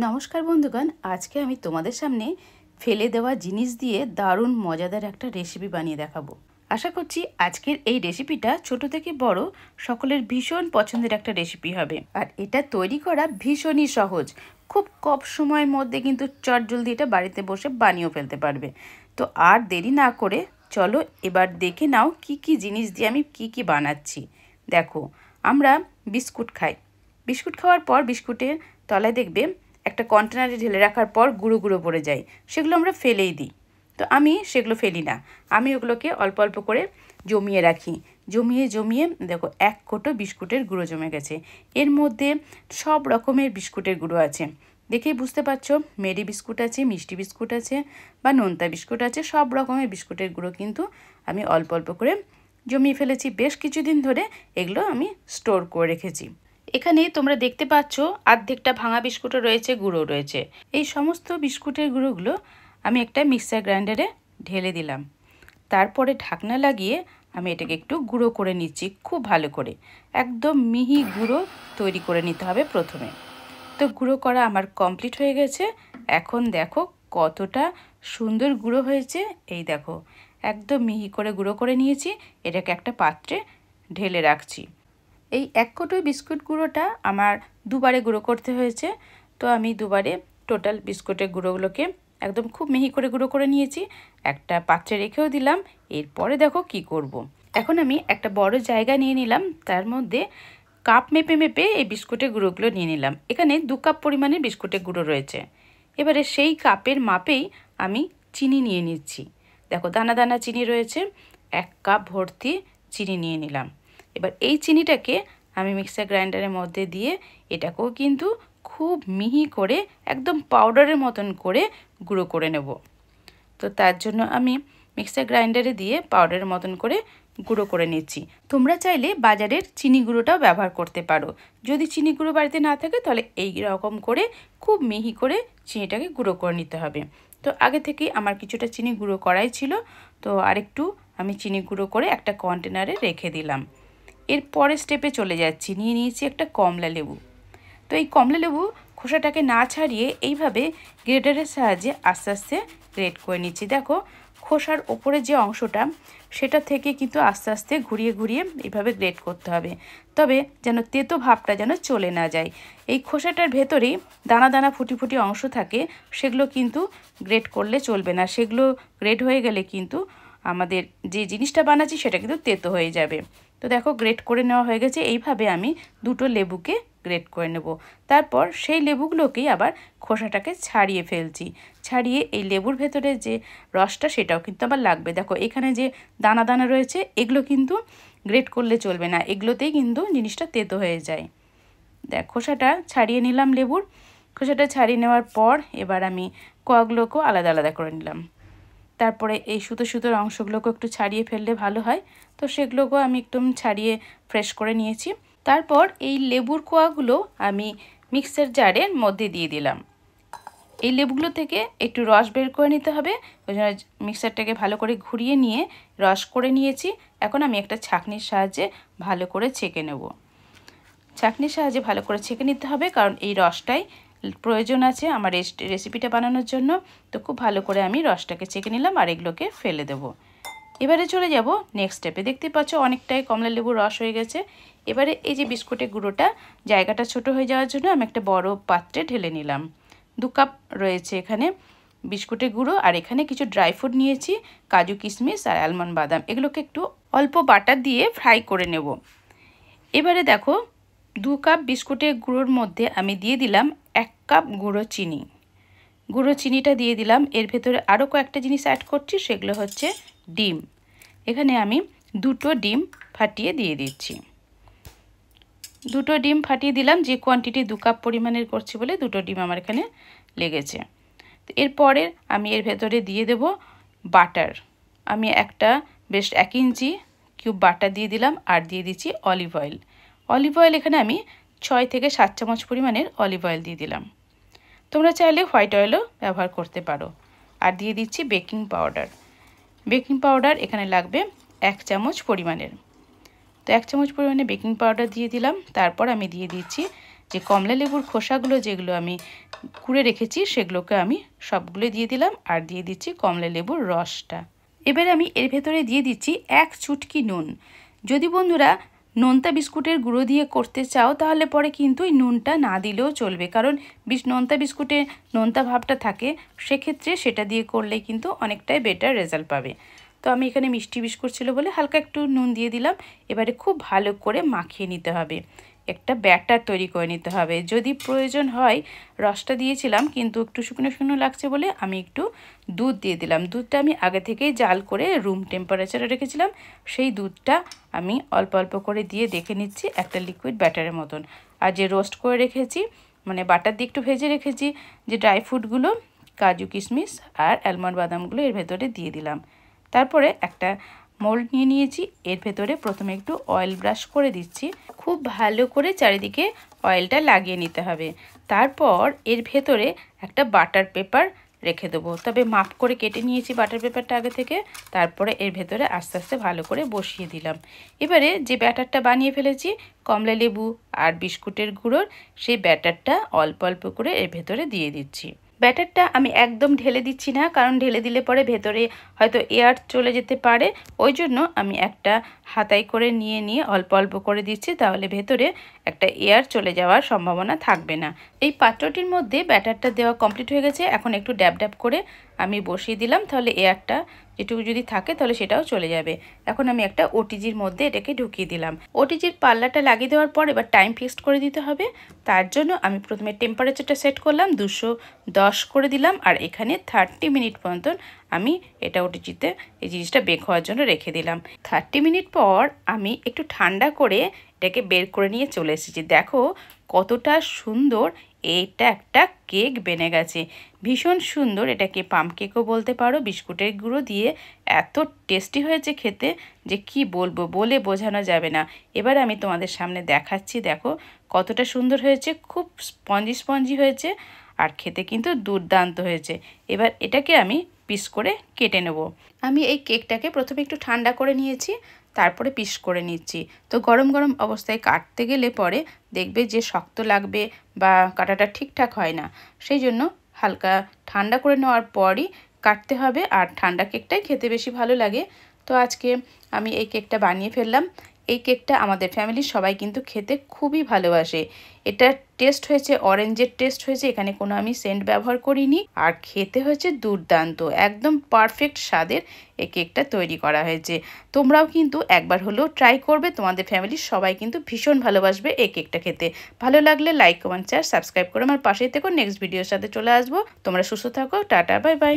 নমস্কার বন্ধুগণ, আজকে আমি তোমাদের সামনে ফেলে দেওয়া জিনিস দিয়ে দারুণ মজাদার একটা রেসিপি বানিয়ে দেখাবো। আশা করছি আজকের এই রেসিপিটা ছোট থেকে বড় সকলের ভীষণ পছন্দের একটা রেসিপি হবে। আর এটা তৈরি করা ভীষণই সহজ, খুব কম সময়ের মধ্যে কিন্তু চটজলদি এটা বাড়িতে বসে বানিয়েও ফেলতে পারবে। তো আর দেরি না করে চলো এবার দেখে নাও কি কি জিনিস দিয়ে আমি কি বানাচ্ছি। দেখো, আমরা বিস্কুট খাই। বিস্কুট খাওয়ার পর বিস্কুটের তলায় দেখবে একটা কন্টেনারে ঢেলে রাখার পর গুঁড়ো গুঁড়ো পড়ে যায়, সেগুলো আমরা ফেলেই দিই। তো আমি সেগুলো ফেলি না, আমি ওগুলোকে অল্প অল্প করে জমিয়ে রাখি। জমিয়ে দেখো 1 কোটো বিস্কুটের গুঁড়ো জমে গেছে। এর মধ্যে সব রকমের বিস্কুটের গুঁড়ো আছে, দেখেই বুঝতে পারছো। মেরি বিস্কুট আছে, মিষ্টি বিস্কুট আছে, বা নোনতা বিস্কুট আছে, সব রকমের বিস্কুটের গুঁড়ো কিন্তু আমি অল্প অল্প করে জমিয়ে ফেলেছি। বেশ কিছুদিন ধরে এগুলো আমি স্টোর করে রেখেছি। এখানে তোমরা দেখতে পাচ্ছ অর্ধেকটা ভাঙা বিস্কুটও রয়েছে, গুঁড়ো রয়েছে। এই সমস্ত বিস্কুটের গুঁড়োগুলো আমি একটা মিক্সার গ্রাইন্ডারে ঢেলে দিলাম। তারপরে ঢাকনা লাগিয়ে আমি এটাকে একটু গুঁড়ো করে নিচ্ছি, খুব ভালো করে। একদম মিহি গুঁড়ো তৈরি করে নিতে হবে প্রথমে। তো গুঁড়ো করা আমার কমপ্লিট হয়ে গেছে। এখন দেখো কতটা সুন্দর গুঁড়ো হয়েছে। এই দেখো, একদম মিহি করে গুঁড়ো করে নিয়েছি। এটাকে একটা পাত্রে ঢেলে রাখছি। এই 1 কোটো বিস্কুট গুঁড়োটা আমার দুবারে গুঁড়ো করতে হয়েছে। তো আমি দুবারে টোটাল বিস্কুটের গুঁড়োগুলোকে একদম খুব মিহি করে গুঁড়ো করে নিয়েছি, একটা পাত্রে রেখেও দিলাম। এরপরে দেখো কি করব। এখন আমি একটা বড় জায়গা নিয়ে নিলাম, তার মধ্যে কাপ মেপে এই বিস্কুটের গুঁড়োগুলো নিয়ে নিলাম। এখানে 2 কাপ পরিমাণের বিস্কুটের গুঁড়ো রয়েছে। এবারে সেই কাপের মাপেই আমি চিনি নিয়ে নিচ্ছি। দেখো দানা দানা চিনি রয়েছে, 1 কাপ ভর্তি চিনি নিয়ে নিলাম। এবার এই চিনিটাকে আমি মিক্সার গ্রাইন্ডারের মধ্যে দিয়ে এটাকেও কিন্তু খুব মিহি করে একদম পাউডারের মতন করে গুঁড়ো করে নেব। তো তার জন্য আমি মিক্সার গ্রাইন্ডারে দিয়ে পাউডারের মতন করে গুঁড়ো করে নিচ্ছি। তোমরা চাইলে বাজারের চিনি গুঁড়োটাও ব্যবহার করতে পারো। যদি চিনি গুঁড়ো বাড়িতে না থাকে তাহলে এই রকম করে খুব মিহি করে চিনিটাকে গুঁড়ো করে নিতে হবে। তো আগে থেকেই আমার কিছুটা চিনি গুঁড়ো করাই ছিল, তো আরেকটু আমি চিনি গুঁড়ো করে একটা কন্টেনারে রেখে দিলাম। এর পরের স্টেপে চলে যাচ্ছি। নিয়ে নিয়েছি একটা কমলা লেবু। তো এই কমলা লেবু খোসাটাকে না ছাড়িয়ে এইভাবে গ্রেটারের সাহায্যে আস্তে আস্তে গ্রেট করে নিচ্ছি। দেখো খোসার ওপরে যে অংশটা, সেটা থেকে কিন্তু আস্তে আস্তে ঘুরিয়ে এইভাবে গ্রেট করতে হবে। তবে যেন তেতো ভাবটা যেন চলে না যায়। এই খোসাটার ভেতরেই দানা দানা ফুটি অংশ থাকে, সেগুলো কিন্তু গ্রেট করলে চলবে না। সেগুলো গ্রেট হয়ে গেলে কিন্তু আমাদের যে জিনিসটা বানাচ্ছি সেটা কিন্তু তেতো হয়ে যাবে। তো দেখো গ্রেট করে নেওয়া হয়ে গেছে। এইভাবে আমি 2টো লেবুকে গ্রেট করে নেব। তারপর সেই লেবুগুলোকেই আবার খোসাটাকে ছাড়িয়ে ফেলছি। ছাড়িয়ে এই লেবুর ভেতরে যে রসটা সেটাও কিন্তু আবার লাগবে। দেখো এখানে যে দানা দানা রয়েছে, এগুলো কিন্তু গ্রেট করলে চলবে না, এগুলোতেই কিন্তু জিনিসটা তেতো হয়ে যায়। দেখ খোসাটা ছাড়িয়ে নিলাম লেবুর। খোসাটা ছাড়িয়ে নেওয়ার পর এবার আমি কোয়াগুলোকেও আলাদা আলাদা করে নিলাম। তারপরে এই সুতোর অংশগুলোকে একটু ছাড়িয়ে ফেললে ভালো হয়। তো সেগুলোকেও আমি একদম ছাড়িয়ে ফ্রেশ করে নিয়েছি। তারপর এই লেবুর কোয়াগুলো আমি মিক্সার জারের মধ্যে দিয়ে দিলাম। এই লেবুগুলো থেকে একটু রস বের করে নিতে হবে, ওই জন্য মিক্সারটাকে ভালো করে ঘুরিয়ে নিয়ে রস করে নিয়েছি। এখন আমি একটা ছাঁকনির সাহায্যে ভালো করে ছেঁকে নেব। ছাঁকনির সাহায্যে ভালো করে ছেঁকে নিতে হবে, কারণ এই রসটাই প্রয়োজন আছে আমার রেসিপিটা বানানোর জন্য। তো খুব ভালো করে আমি রসটাকে ছেঁকে নিলাম আর এগুলোকে ফেলে দেব। এবারে চলে যাব নেক্সট স্টেপে। দেখতে পাচ্ছ অনেকটাই কমলা লেবুর রস হয়ে গেছে। এবারে এই যে বিস্কুটের গুঁড়োটা, জায়গাটা ছোট হয়ে যাওয়ার জন্য আমি একটা বড় পাত্রে ঢেলে নিলাম। 2 কাপ রয়েছে এখানে বিস্কুটের গুঁড়ো, আর এখানে কিছু ড্রাই ফ্রুট নিয়েছি, কাজু কিশমিশ আর আলমন্ড বাদাম। এগুলোকে একটু অল্প বাটার দিয়ে ফ্রাই করে নেব। এবারে দেখো 2 কাপ বিস্কুটের গুঁড়োর মধ্যে আমি দিয়ে দিলাম 1 কাপ গুঁড়ো চিনি। গুঁড়ো চিনিটা দিয়ে দিলাম। এর ভেতরে আরও কয়েকটা জিনিস অ্যাড করছি, সেগুলো হচ্ছে ডিম। এখানে আমি 2টো ডিম ফাটিয়ে দিয়ে দিচ্ছি। 2টো ডিম ফাটিয়ে দিলাম। যে কোয়ান্টিটি 2 কাপ পরিমাণের করছি বলে 2টো ডিম আমার এখানে লেগেছে। তো এরপরে আমি এর ভেতরে দিয়ে দেব বাটার। আমি একটা বেশ 1 ইঞ্চি কিউব বাটার দিয়ে দিলাম, আর দিয়ে দিচ্ছি অলিভ অয়েল। অলিভ অয়েল এখানে আমি 6 থেকে 7 চামচ পরিমাণের অলিভ অয়েল দিয়ে দিলাম। তোমরা চাইলে হোয়াইট অয়েলও ব্যবহার করতে পারো। আর দিয়ে দিচ্ছি বেকিং পাউডার। বেকিং পাউডার এখানে লাগবে 1 চামচ পরিমাণের। তো 1 চামচ পরিমাণে বেকিং পাউডার দিয়ে দিলাম। তারপর আমি দিয়ে দিচ্ছি যে কমলা লেবুর খোসাগুলো যেগুলো আমি কুড়ে রেখেছি সেগুলোকে আমি সবগুলো দিয়ে দিলাম আর দিয়ে দিচ্ছি কমলা লেবুর রসটা। এবারে আমি এর ভেতরে দিয়ে দিচ্ছি 1 চুটকি নুন। যদি বন্ধুরা নোনতা বিস্কুটের গুঁড়ো দিয়ে করতে চাও তাহলে পরে কিন্তু এই নুনটা না দিলেও চলবে, কারণ নোনতা বিস্কুটে নোনতা ভাবটা থাকে, সেক্ষেত্রে সেটা দিয়ে করলে কিন্তু অনেকটাই বেটার রেজাল্ট পাবে। তো আমি এখানে মিষ্টি বিস্কুট ছিল বলে হালকা একটু নুন দিয়ে দিলাম। এবারে খুব ভালো করে মাখিয়ে নিতে হবে, একটা ব্যাটার তৈরি করে নিতে হবে। যদি প্রয়োজন হয় রসটা দিয়েছিলাম, কিন্তু একটু শুকনো শুকনো লাগছে বলে আমি একটু দুধ দিয়ে দিলাম। দুধটা আমি আগে থেকেই জাল করে রুম টেম্পারেচারে রেখেছিলাম, সেই দুধটা আমি অল্প অল্প করে দিয়ে দেখে নিচ্ছি একটা লিকুইড ব্যাটারের মতন। আর যে রোস্ট করে রেখেছি, মানে বাটার দিয়ে একটু ভেজে রেখেছি যে ড্রাই ফ্রুটগুলো, কাজু কিশমিশ আর অ্যালমন্ড বাদামগুলো এর ভেতরে দিয়ে দিলাম। তারপরে একটা মোল্ড নিয়ে নিয়েছি, এর ভেতরে প্রথমে একটু অয়েল ব্রাশ করে দিচ্ছি। খুব ভালো করে চারিদিকে অয়েলটা লাগিয়ে নিতে হবে। তারপর এর ভেতরে একটা বাটার পেপার রেখে দেবো, তবে মাপ করে কেটে নিয়েছি বাটার পেপারটা আগে থেকে। তারপরে এর ভেতরে আস্তে আস্তে ভালো করে বসিয়ে দিলাম। এবারে যে ব্যাটারটা বানিয়ে ফেলেছি কমলা লেবু আর বিস্কুটের গুঁড়োর, সেই ব্যাটারটা অল্প অল্প করে এর ভেতরে দিয়ে দিচ্ছি। ব্যাটারটা আমি একদম ঢেলে দিচ্ছি না, কারণ ঢেলে দিলে পরে ভেতরে হয়তো এয়ার চলে যেতে পারে, ওই জন্য আমি একটা হাতায় করে নিয়ে অল্প অল্প করে দিচ্ছি, তাহলে ভেতরে একটা এয়ার চলে যাওয়ার সম্ভাবনা থাকবে না। এই পাত্রটির মধ্যে ব্যাটারটা দেওয়া কমপ্লিট হয়ে গেছে। এখন একটু ড্যাব ড্যাব করে আমি বসিয়ে দিলাম, তাহলে এয়ারটা যেটুকু যদি থাকে তাহলে সেটাও চলে যাবে। এখন আমি একটা ওটিজির মধ্যে এটাকে ঢুকিয়ে দিলাম। ওটিজির পাল্লাটা লাগিয়ে দেওয়ার পর এবার টাইম ফিক্সড করে দিতে হবে। তার জন্য আমি প্রথমে টেম্পারেচারটা সেট করলাম 210 করে দিলাম, আর এখানে 30 মিনিট পর্যন্ত আমি এটা ওটিজিতে এই জিনিসটা বেক হওয়ার জন্য রেখে দিলাম। 30 মিনিট পর আমি একটু ঠান্ডা করে এটাকে বের করে নিয়ে চলে এসেছি। দেখো কতটা সুন্দর এইটা একটা কেক বেনে গেছে, ভীষণ সুন্দর। এটাকে পাম কেকও বলতে পারো, বিস্কুটের গুঁড়ো দিয়ে এত টেস্টি হয়েছে খেতে যে কি বলবো, বলে বোঝানো যাবে না। এবার আমি তোমাদের সামনে দেখাচ্ছি, দেখো কতটা সুন্দর হয়েছে, খুব স্পঞ্জি স্পঞ্জি হয়েছে আর খেতে কিন্তু দুর্দান্ত হয়েছে। এবার এটাকে আমি পিস করে কেটে নেব। আমি এই কেকটাকে প্রথমে একটু ঠান্ডা করে নিয়েছি, তারপরে পিস করে নিচ্ছি। তো গরম গরম অবস্থায় কাটতে গেলে পরে দেখবে যে শক্ত লাগবে বা কাটাটা ঠিকঠাক হয় না, সেই জন্য হালকা ঠান্ডা করে নেওয়ার পরই কাটতে হবে। আর ঠান্ডা কেকটাই খেতে বেশি ভালো লাগে। তো আজকে আমি এই কেকটা বানিয়ে ফেললাম। এই কেকটা আমাদের ফ্যামিলির সবাই কিন্তু খেতে খুবই ভালোবাসে। এটার টেস্ট হয়েছে অরেঞ্জের টেস্ট হয়েছে, এখানে কোনো আমি সেন্ট ব্যবহার করিনি, আর খেতে হয়েছে দুর্দান্ত, একদম পারফেক্ট স্বাদের এই কেকটা তৈরি করা হয়েছে। তোমরাও কিন্তু একবার হলেও ট্রাই করবে, তোমাদের ফ্যামিলির সবাই কিন্তু ভীষণ ভালোবাসবে এই কেকটা খেতে। ভালো লাগলে লাইক কমেন্ট শেয়ার সাবস্ক্রাইব করে আমার পাশেই থেকো। নেক্সট ভিডিওর সাথে চলে আসবো। তোমরা সুস্থ থাকো, টাটা বাই বাই।